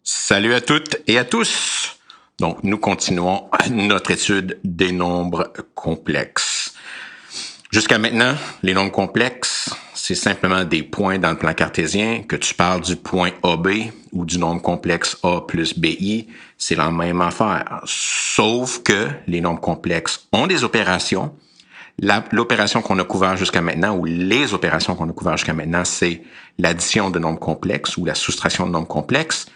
Salut à toutes et à tous. Donc, nous continuons notre étude des nombres complexes. Jusqu'à maintenant, les nombres complexes, c'est simplement des points dans le plan cartésien, que tu parles du point AB ou du nombre complexe A plus BI, c'est la même affaire. Sauf que les nombres complexes ont des opérations. L'opération qu'on a couvert jusqu'à maintenant, ou les opérations qu'on a couvert jusqu'à maintenant, c'est l'addition de nombres complexes ou la soustraction de nombres complexes.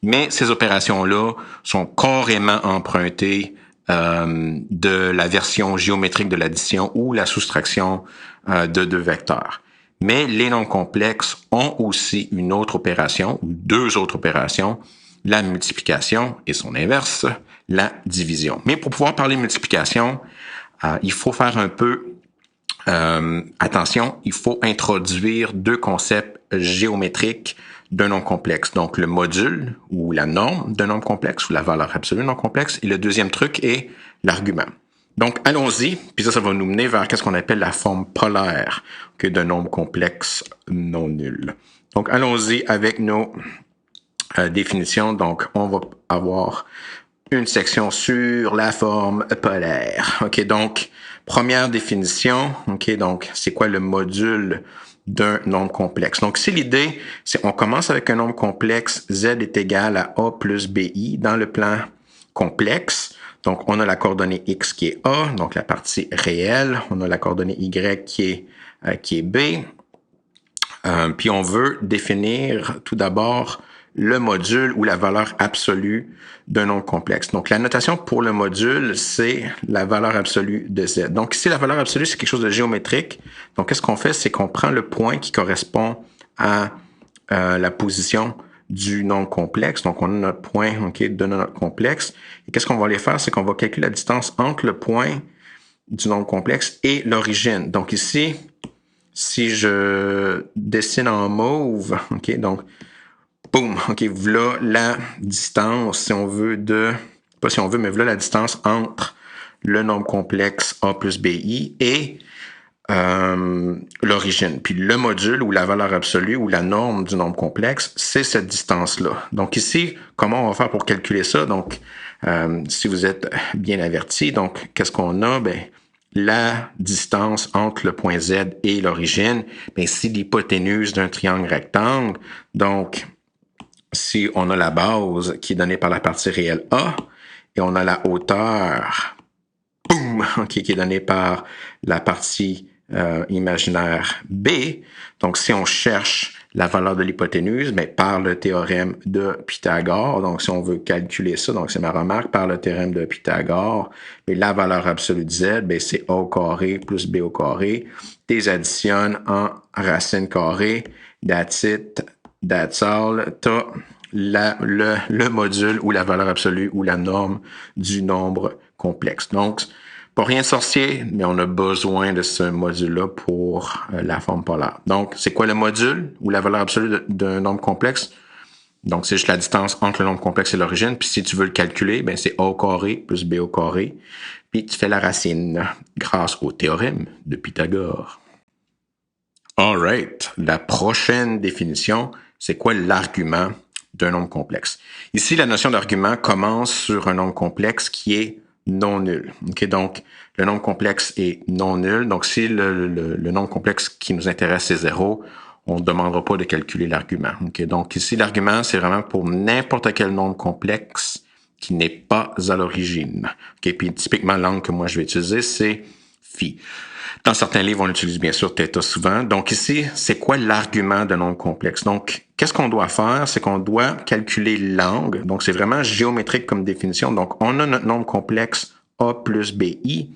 Mais ces opérations-là sont carrément empruntées de la version géométrique de l'addition ou la soustraction de deux vecteurs. Mais les nombres complexes ont aussi une autre opération, ou deux autres opérations, la multiplication et son inverse, la division. Mais pour pouvoir parler de multiplication, il faut faire un peu attention, il faut introduire deux concepts géométriques d'un nombre complexe. Donc, le module ou la norme d'un nombre complexe ou la valeur absolue d'un nombre complexe. Et le deuxième truc est l'argument. Donc, allons-y. Puis ça va nous mener vers ce qu'on appelle la forme polaire d'un nombre complexe non nul. Donc, allons-y avec nos définitions. Donc, on va avoir une section sur la forme polaire. OK, donc, première définition. OK, donc, c'est quoi le module d'un nombre complexe? Donc, ici, l'idée, c'est on commence avec un nombre complexe, z est égal à a plus bi dans le plan complexe. Donc, on a la coordonnée x qui est a, donc la partie réelle. On a la coordonnée y qui est b. Puis, on veut définir tout d'abord le module ou la valeur absolue d'un nombre complexe. Donc, la notation pour le module, c'est la valeur absolue de z. Donc, ici, la valeur absolue, c'est quelque chose de géométrique. Donc, qu'est-ce qu'on fait? C'est qu'on prend le point qui correspond à la position du nombre complexe. Donc, on a notre point de notre complexe. Et qu'est-ce qu'on va aller faire? C'est qu'on va calculer la distance entre le point du nombre complexe et l'origine. Donc, ici, si je dessine en mauve, donc, boum, voilà la distance, si on veut, pas si on veut, mais voilà la distance entre le nombre complexe A plus BI et l'origine. Puis le module ou la valeur absolue ou la norme du nombre complexe, c'est cette distance-là. Donc ici, comment on va faire pour calculer ça? Donc, si vous êtes bien averti, donc qu'est-ce qu'on a? Ben, la distance entre le point Z et l'origine, ben, c'est l'hypoténuse d'un triangle rectangle. Donc, si on a la base qui est donnée par la partie réelle A et on a la hauteur, boum, qui est donnée par la partie imaginaire B. Donc, si on cherche la valeur de l'hypoténuse, mais par le théorème de Pythagore, donc si on veut calculer ça, donc c'est ma remarque, par le théorème de Pythagore, mais la valeur absolue de Z, ben, c'est A au carré plus B au carré. Tu additionnes en racine carrée, that's it, that's all. Tu as le module ou la valeur absolue ou la norme du nombre complexe. Donc, pas rien de sorcier, mais on a besoin de ce module-là pour la forme polaire. Donc, c'est quoi le module ou la valeur absolue d'un nombre complexe? Donc, c'est juste la distance entre le nombre complexe et l'origine. Puis, si tu veux le calculer, ben c'est a au carré plus b au carré. Puis, tu fais la racine grâce au théorème de Pythagore. All right. La prochaine définition, c'est quoi l'argument d'un nombre complexe? Ici, la notion d'argument commence sur un nombre complexe qui est non nul. Okay? Donc, le nombre complexe est non nul. Donc, si le nombre complexe qui nous intéresse, c'est 0, on ne demandera pas de calculer l'argument. Okay? Donc, ici, l'argument, c'est vraiment pour n'importe quel nombre complexe qui n'est pas à l'origine. Okay? Puis, typiquement, l'angle que moi, je vais utiliser, c'est phi. Dans certains livres, on utilise bien sûr θ souvent. Donc ici, c'est quoi l'argument d'un nombre complexe? Donc, qu'est-ce qu'on doit faire? C'est qu'on doit calculer l'angle. Donc, c'est vraiment géométrique comme définition. Donc, on a notre nombre complexe A plus BI,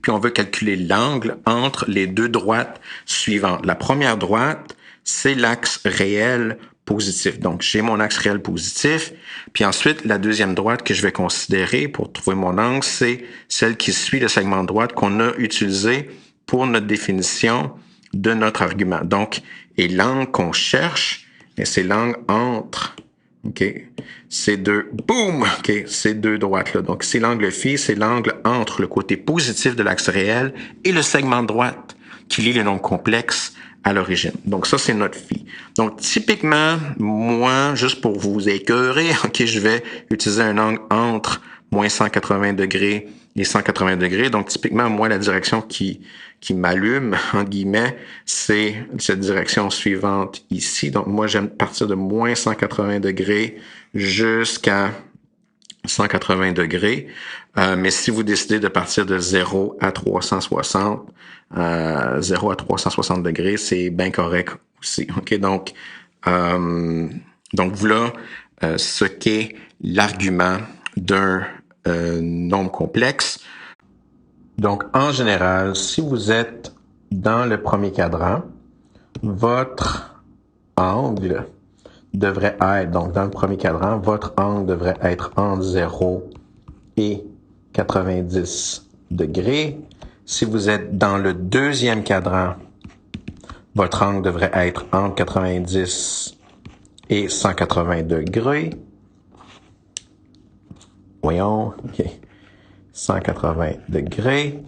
puis on veut calculer l'angle entre les deux droites suivantes. La première droite, c'est l'axe réel positif. Donc, j'ai mon axe réel positif. Puis ensuite, la deuxième droite que je vais considérer pour trouver mon angle, c'est celle qui suit le segment de droite qu'on a utilisé pour notre définition de notre argument. Donc, et l'angle qu'on cherche, c'est l'angle entre ces deux, boum, ces deux droites-là. Donc, c'est l'angle phi, c'est l'angle entre le côté positif de l'axe réel et le segment de droite qui lie le nombre complexe à l'origine. Donc ça, c'est notre phi. Donc typiquement, moi, juste pour vous écœurer, ok, je vais utiliser un angle entre moins 180 degrés et 180 degrés. Donc typiquement, moi, la direction qui m'allume, entre guillemets, c'est cette direction suivante ici. Donc moi, j'aime partir de moins 180 degrés jusqu'à 180 degrés. Mais si vous décidez de partir de 0 à 360, 0 à 360 degrés, c'est bien correct aussi. OK? Donc voilà ce qu'est l'argument d'un nombre complexe. Donc, en général, si vous êtes dans le premier cadran, votre angle devrait être, donc dans le premier cadran, votre angle devrait être entre 0 et 90 degrés. Si vous êtes dans le deuxième cadran, votre angle devrait être entre 90 et 180 degrés. Voyons, OK. 180 degrés.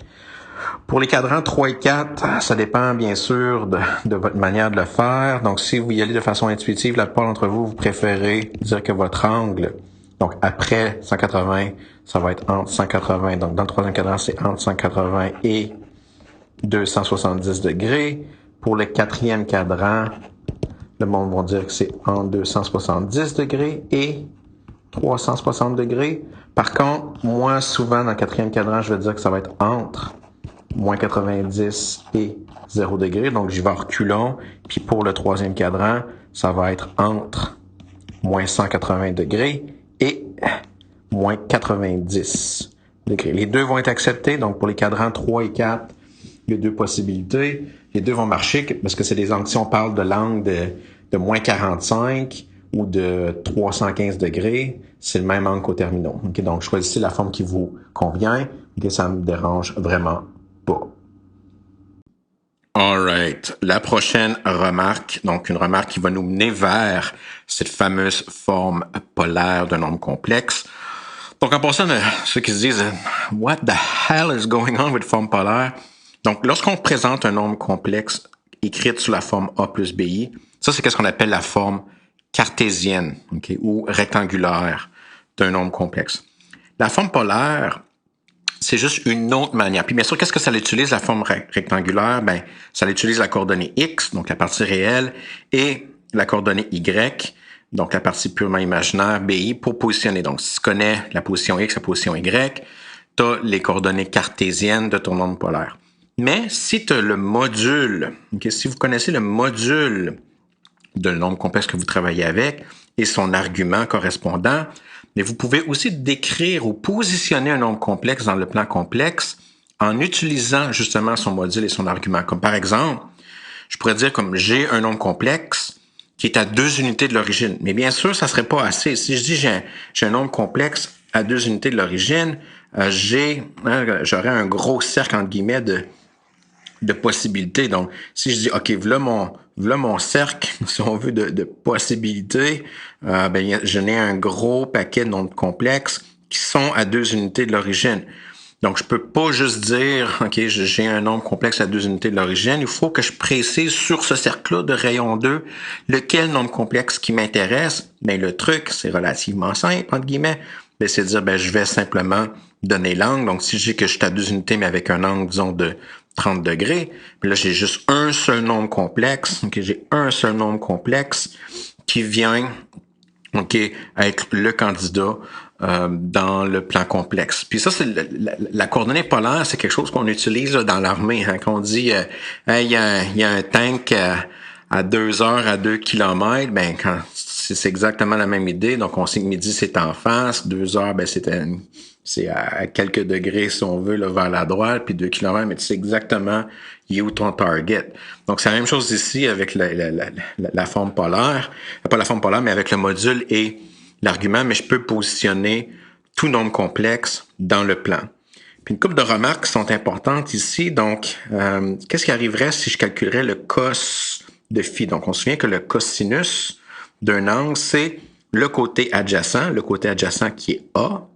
Pour les cadrans 3 et 4, ça dépend bien sûr de votre manière de le faire. Donc, si vous y allez de façon intuitive, la plupart d'entre vous, vous préférez dire que votre angle, donc après 180, ça va être entre 180. Donc, dans le troisième cadran, c'est entre 180 et 270 degrés. Pour le quatrième cadran, le monde va dire que c'est entre 270 degrés et 360 degrés. Par contre, moi, souvent, dans le quatrième cadran, je vais dire que ça va être entre moins 90 et 0 degrés. Donc, j'y vais en reculons. Puis pour le troisième cadran, ça va être entre moins 180 degrés et moins 90 degrés. Les deux vont être acceptés. Donc, pour les cadrans 3 et 4, les deux possibilités. Les deux vont marcher parce que c'est des angles. Si on parle de l'angle de moins 45 ou de 315 degrés, c'est le même angle qu'au terminaux. Okay? Donc, choisissez la forme qui vous convient. Okay? Ça me dérange vraiment pas. All right. La prochaine remarque, donc une remarque qui va nous mener vers cette fameuse forme polaire d'un nombre complexe. Donc, en passant, ceux qui se disent « What the hell is going on with forme polaire? » Donc, lorsqu'on présente un nombre complexe écrit sous la forme A plus BI, ça, c'est ce qu'on appelle la forme cartésienne, okay, ou rectangulaire d'un nombre complexe. La forme polaire, c'est juste une autre manière. Puis bien sûr, qu'est-ce que ça utilise, la forme rectangulaire? Ben, ça utilise la coordonnée X, donc la partie réelle, et la coordonnée Y, donc la partie purement imaginaire, BI, pour positionner. Donc, si tu connais la position X, la position Y, tu as les coordonnées cartésiennes de ton nombre polaire. Mais si tu as le module, okay, si vous connaissez le module de nombre complexe que vous travaillez avec et son argument correspondant, mais vous pouvez aussi décrire ou positionner un nombre complexe dans le plan complexe en utilisant justement son module et son argument. Comme par exemple, je pourrais dire comme j'ai un nombre complexe qui est à 2 unités de l'origine. Mais bien sûr, ça serait pas assez. Si je dis j'ai un nombre complexe à 2 unités de l'origine, j'aurais un gros cercle entre guillemets de possibilités. Donc, si je dis, OK, voilà mon cercle, si on veut, de possibilités, ben, je n'ai un gros paquet de nombres complexes qui sont à 2 unités de l'origine. Donc, je peux pas juste dire, OK, j'ai un nombre complexe à 2 unités de l'origine. Il faut que je précise sur ce cercle-là de rayon 2 lequel nombre complexe qui m'intéresse. Mais le truc, c'est relativement simple, entre guillemets. Ben, c'est de dire, ben, je vais simplement donner l'angle. Donc, si je dis que je suis à 2 unités, mais avec un angle, disons, de 30 degrés, puis là, j'ai juste un seul nombre complexe. OK, j'ai un seul nombre complexe qui vient, OK, être le candidat dans le plan complexe. Puis ça, c'est la coordonnée polaire, c'est quelque chose qu'on utilise là, dans l'armée. Hein, quand on dit hey, il y a un tank à 2 heures à 2 kilomètres, ben quand c'est exactement la même idée. Donc on sait que midi c'est en face, 2 heures, ben c'est à quelques degrés si on veut là, vers la droite, puis 2 kilomètres, mais tu sais exactement où ton target. Donc c'est la même chose ici avec la forme polaire, pas la forme polaire, mais avec le module et l'argument, mais je peux positionner tout nombre complexe dans le plan. Puis une couple de remarques qui sont importantes ici. Donc, qu'est-ce qui arriverait si je calculerais le cos de phi? Donc, on se souvient que le cosinus d'un angle, c'est le côté adjacent qui est A,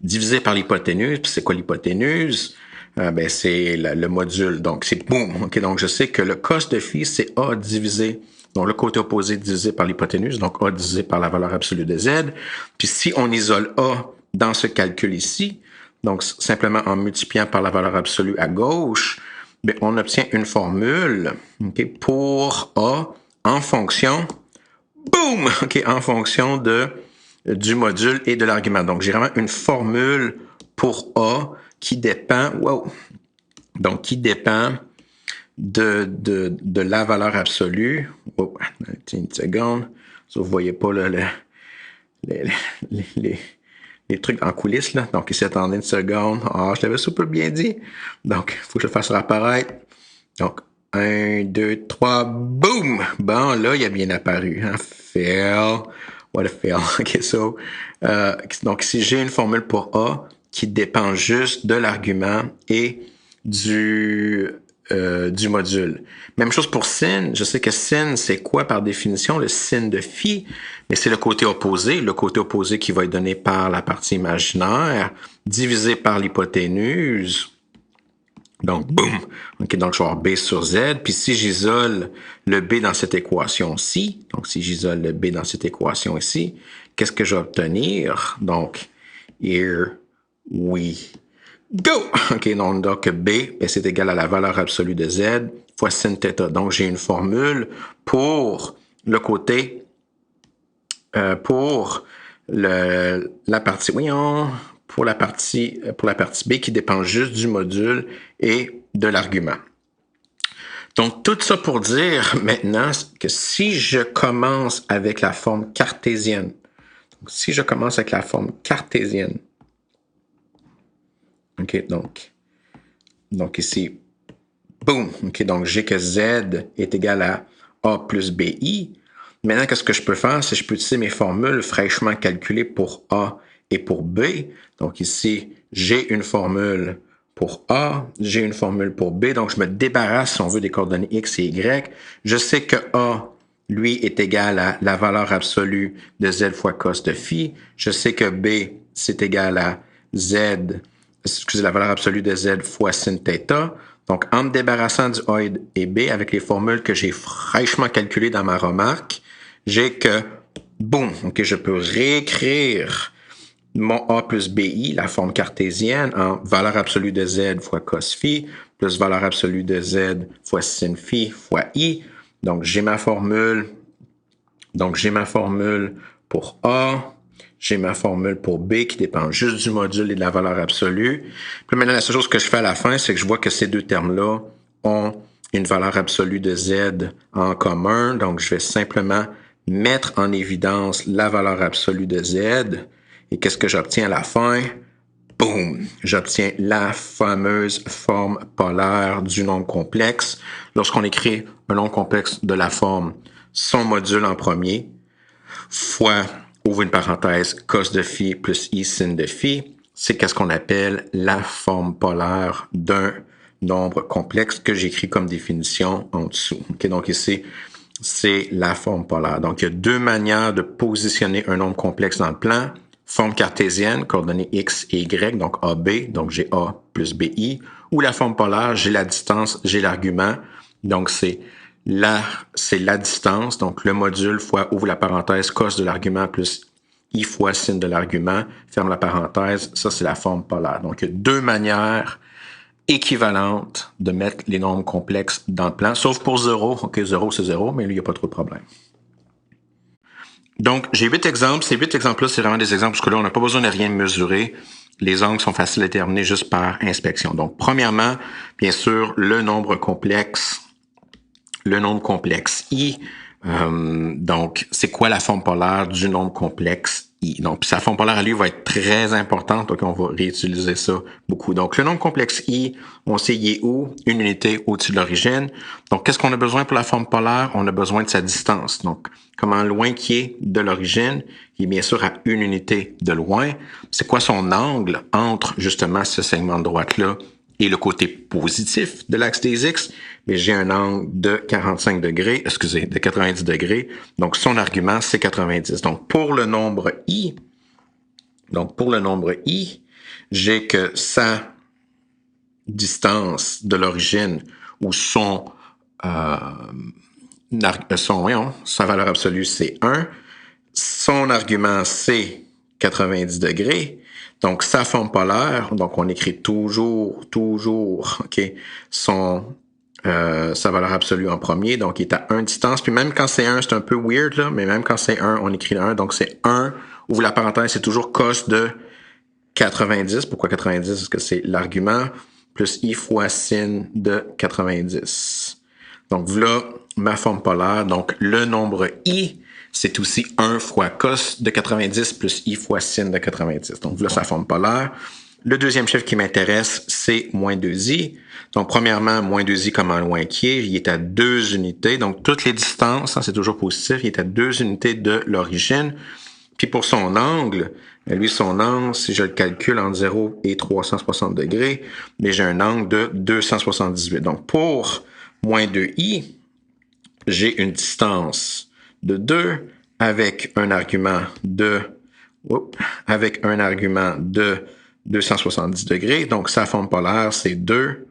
divisé par l'hypoténuse. Puis c'est quoi l'hypoténuse? ben, c'est le module. Donc, c'est boum. OK, donc, je sais que le cos de phi, c'est A divisé, donc le côté opposé divisé par l'hypoténuse, donc A divisé par la valeur absolue de Z. Puis, si on isole A dans ce calcul ici, donc simplement en multipliant par la valeur absolue à gauche, bien, on obtient une formule, okay, pour A en fonction, boum, okay, en fonction du module et de l'argument. Donc, j'ai vraiment une formule pour A qui dépend, donc qui dépend de la valeur absolue. Oh, une seconde. So, vous voyez pas là, les trucs en coulisses, là. Donc, ici, attendez une seconde. Ah, je l'avais super bien dit. Donc, il faut que je le fasse réapparaître. Donc, 1, 2, 3, boom! Bon, là, il a bien apparu. Hein? Fail. What a fail. OK, so, donc, si j'ai une formule pour A qui dépend juste de l'argument et du module. Même chose pour sin. Je sais que sin, c'est quoi par définition? Le sin de phi, mais c'est le côté opposé qui va être donné par la partie imaginaire, divisé par l'hypoténuse. Donc, boum! OK, donc je vais avoir B sur Z. Puis si j'isole le B dans cette équation-ci, donc si j'isole le B dans cette équation ici, qu'est-ce que je vais obtenir? Donc, here we go! OK, donc B, c'est égal à la valeur absolue de Z fois sin θ. Donc, j'ai une formule pour le côté, pour la partie, pour la partie B qui dépend juste du module et de l'argument. Donc, tout ça pour dire maintenant que si je commence avec la forme cartésienne, OK, donc ici, boum, OK, donc j'ai que Z est égal à A plus BI. Maintenant, qu'est-ce que je peux faire? C'est que je peux utiliser mes formules fraîchement calculées pour A et pour B. Donc ici, j'ai une formule pour A, j'ai une formule pour B. Donc, je me débarrasse, si on veut, des coordonnées X et Y. Je sais que A, lui, est égal à la valeur absolue de Z fois cos de phi. Je sais que B, c'est égal à la valeur absolue de Z fois sin θ. Donc, en me débarrassant du A et B avec les formules que j'ai fraîchement calculées dans ma remarque, j'ai que, boum, OK, je peux réécrire mon A plus BI, la forme cartésienne, en valeur absolue de Z fois cos phi, plus valeur absolue de Z fois sin phi fois I. Donc, j'ai ma formule pour A, j'ai ma formule pour B qui dépend juste du module et de la valeur absolue. Puis maintenant, la seule chose que je fais à la fin, c'est que je vois que ces deux termes-là ont une valeur absolue de Z en commun. Donc, je vais simplement mettre en évidence la valeur absolue de Z. Et qu'est-ce que j'obtiens à la fin? Boum! J'obtiens la fameuse forme polaire du nombre complexe. Lorsqu'on écrit un nombre complexe de la forme son module en premier, fois, ouvre une parenthèse, cos de phi plus I sin de phi, c'est qu'est-ce qu'on appelle la forme polaire d'un nombre complexe que j'écris comme définition en dessous. Okay, donc ici, c'est la forme polaire. Donc, il y a deux manières de positionner un nombre complexe dans le plan. Forme cartésienne, coordonnées X et Y, donc AB, donc j'ai A plus BI, ou la forme polaire, j'ai la distance, j'ai l'argument, donc c'est la distance, donc le module fois, ouvre la parenthèse, cos de l'argument plus I fois sin de l'argument, ferme la parenthèse, ça c'est la forme polaire. Donc, il y a deux manières équivalentes de mettre les nombres complexes dans le plan, sauf pour 0. OK, 0 c'est 0, mais lui, il n'y a pas trop de problème. Donc, j'ai 8 exemples. Ces 8 exemples-là, c'est vraiment des exemples parce que là, on n'a pas besoin de rien mesurer. Les angles sont faciles à déterminer juste par inspection. Donc, premièrement, bien sûr, le nombre complexe I. Donc, c'est quoi la forme polaire du nombre complexe I? Donc, sa forme polaire à lui va être très importante, donc on va réutiliser ça beaucoup. Donc, le nombre complexe I, on sait il est où? Une unité au-dessus de l'origine. Donc, qu'est-ce qu'on a besoin pour la forme polaire? On a besoin de sa distance. Donc, comment loin qui est de l'origine? Il est bien sûr à une unité de loin. C'est quoi son angle entre justement ce segment de droite-là et le côté positif de l'axe des X? Mais j'ai un angle de 90 degrés. Donc, son argument, c'est 90. Donc, pour le nombre I, j'ai que sa distance de l'origine ou sa valeur absolue, c'est 1. Son argument, c'est 90 degrés. Donc, sa forme polaire, donc on écrit toujours, OK, sa valeur absolue en premier, donc il est à 1 distance. Puis même quand c'est 1, c'est un peu weird, là, mais même quand c'est 1, on écrit le 1. Donc, c'est 1, ouvre la parenthèse, c'est toujours cos de 90. Pourquoi 90? Parce que c'est l'argument plus i fois sin de 90. Donc, voilà ma forme polaire. Donc, le nombre i, c'est aussi 1 fois cos de 90 plus i fois sin de 90. Donc, voilà sa forme polaire. Le deuxième chiffre qui m'intéresse, c'est moins 2i. Donc, premièrement, moins 2i, comment loin qui est? Il est à 2 unités. Donc, toutes les distances, c'est toujours positif. Il est à 2 unités de l'origine. Puis pour son angle, lui, son angle, si je le calcule entre 0 et 360 degrés, mais j'ai un angle de 278. Donc, pour moins 2i, j'ai une distance de 2 avec un argument de 270 degrés. Donc, sa forme polaire, c'est 2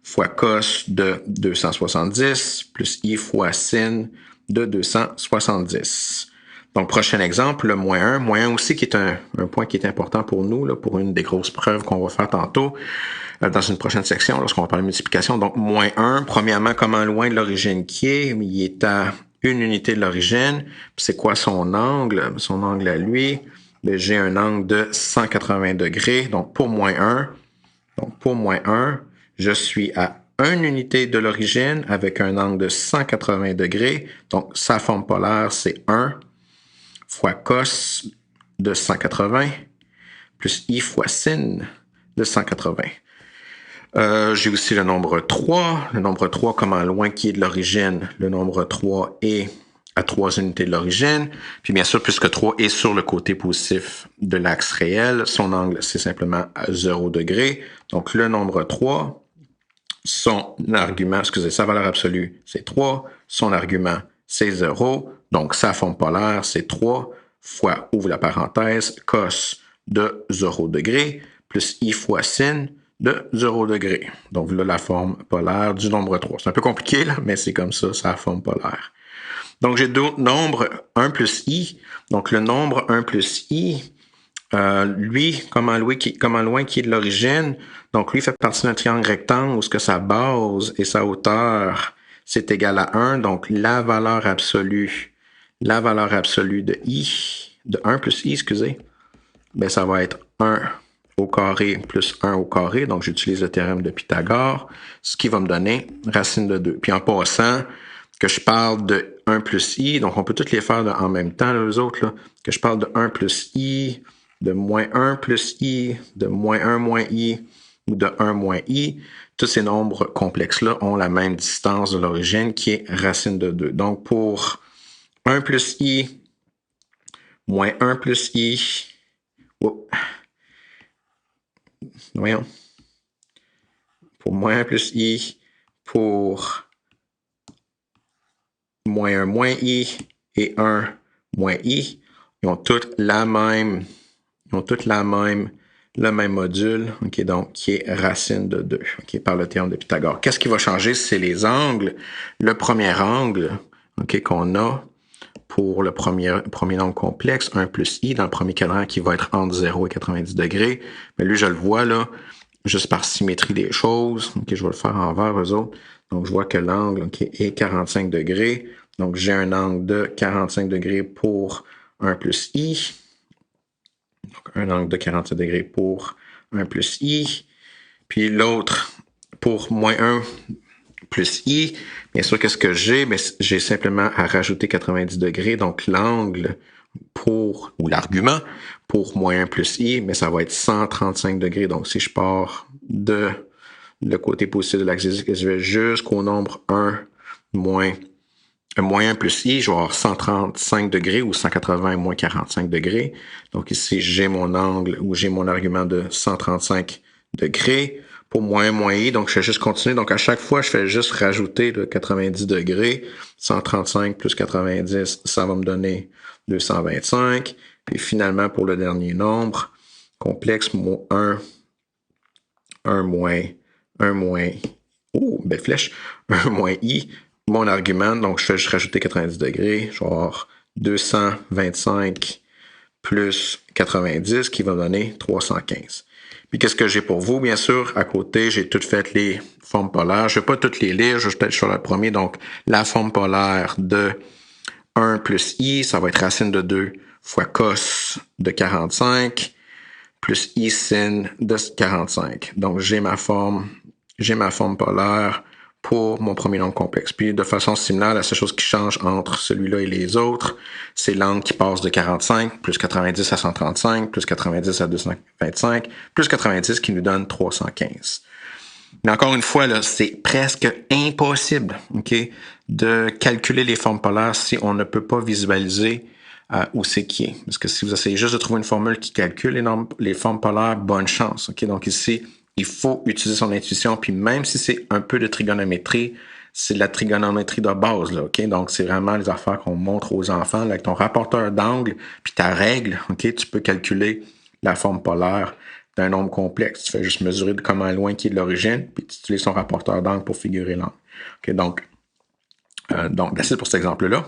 fois cos de 270 plus i fois sin de 270. Donc, prochain exemple, le moins 1. Moins 1 aussi qui est un point qui est important pour nous, là, pour une des grosses preuves qu'on va faire tantôt dans une prochaine section lorsqu'on va parler de multiplication. Donc, moins 1, premièrement, comment loin de l'origine qui est? Il est à une unité de l'origine. C'est quoi son angle? Son angle à lui, j'ai un angle de 180 degrés. Donc, pour moins 1, je suis à 1 unité de l'origine avec un angle de 180 degrés. Donc, sa forme polaire, c'est 1 fois cos de 180 plus i fois sin de 180. J'ai aussi le nombre 3. Le nombre 3, comment loin qui est de l'origine? Le nombre 3 est à 3 unités de l'origine. Puis bien sûr, puisque 3 est sur le côté positif de l'axe réel, son angle, c'est simplement à 0 degré. Donc, le nombre 3, sa valeur absolue, c'est 3. Son argument, c'est 0. Donc, sa forme polaire, c'est 3 fois, ouvre la parenthèse, cos de 0 degré, plus i fois sin de 0 degré. Donc, là, la forme polaire du nombre 3. C'est un peu compliqué, là, mais c'est comme ça, sa forme polaire. Donc, j'ai d'autres nombres 1 plus i. Donc, le nombre 1 plus i, lui, comment loin qui est de l'origine. Donc, lui fait partie d'un triangle rectangle où ce que sa base et sa hauteur, c'est égal à 1. Donc, la valeur absolue de i, de 1 plus i, ben, ça va être 1 au carré plus 1 au carré. Donc, j'utilise le théorème de Pythagore, ce qui va me donner racine de 2. Puis en passant, que je parle de 1 plus i, donc on peut toutes les faire en même temps, là, les autres, là, que je parle de 1 plus i, de moins 1 plus i, de moins 1 moins i, ou de 1 moins i, tous ces nombres complexes-là ont la même distance de l'origine qui est racine de 2. Donc, pour 1 plus i, moins 1 plus i, voyons, pour moins 1 plus i, pour moins 1 moins i et 1 moins i, ils ont toutes le même module, okay, donc qui est racine de 2, okay, par le théorème de Pythagore. Qu'est-ce qui va changer? C'est les angles. Le premier angle, okay, qu'on a pour le premier nombre complexe, 1 plus i, dans le premier cadran qui va être entre 0 et 90 degrés. Mais lui, je le vois là, juste par symétrie des choses. Okay, je vais le faire envers eux autres. Donc, je vois que l'angle est 45 degrés. Donc, j'ai un angle de 45 degrés pour 1 plus i. Donc, un angle de 45 degrés pour 1 plus i. Puis l'autre, pour moins 1 plus i. Bien sûr, qu'est-ce que j'ai? Mais j'ai simplement à rajouter 90 degrés. Donc, l'angle ou l'argument pour moins 1 plus i, mais ça va être 135 degrés. Donc, si je pars de le côté positif de l'axe x, je vais jusqu'au nombre 1 moins 1 plus i, je vais avoir 135 degrés ou 180 moins 45 degrés. Donc ici, j'ai mon angle ou j'ai mon argument de 135 degrés. Pour moins 1 moins i, donc je vais juste continuer. Donc à chaque fois, je fais juste rajouter le 90 degrés. 135 plus 90, ça va me donner 225. Puis finalement, pour le dernier nombre complexe, 1 moins 1 moins, oh, belle flèche, 1 moins i, mon argument, donc je fais juste rajouter 90 degrés, je vais avoir 225 plus 90 qui va donner 315. Puis qu'est-ce que j'ai pour vous? Bien sûr, à côté, j'ai tout fait les formes polaires. Je ne vais pas toutes les lire, je vais peut-être sur le premier. Donc, la forme polaire de 1 plus i, ça va être racine de 2 fois cos de 45 plus i sin de 45. Donc, j'ai ma forme polaire pour mon premier nombre complexe. Puis, de façon similaire, la seule chose qui change entre celui-là et les autres, c'est l'angle qui passe de 45, plus 90 à 135, plus 90 à 225, plus 90 qui nous donne 315. Mais encore une fois, là, c'est presque impossible, OK, de calculer les formes polaires si on ne peut pas visualiser où c'est qui est. Parce que si vous essayez juste de trouver une formule qui calcule les formes polaires, bonne chance. OK? Donc ici, il faut utiliser son intuition. Puis même si c'est un peu de trigonométrie, c'est de la trigonométrie de base. Là, OK? Donc c'est vraiment les affaires qu'on montre aux enfants. Là, avec ton rapporteur d'angle puis ta règle, OK, tu peux calculer la forme polaire d'un nombre complexe. Tu fais juste mesurer de comment loin qui est de l'origine, puis tu utilises ton rapporteur d'angle pour figurer l'angle. OK? Donc, that's it pour cet exemple-là.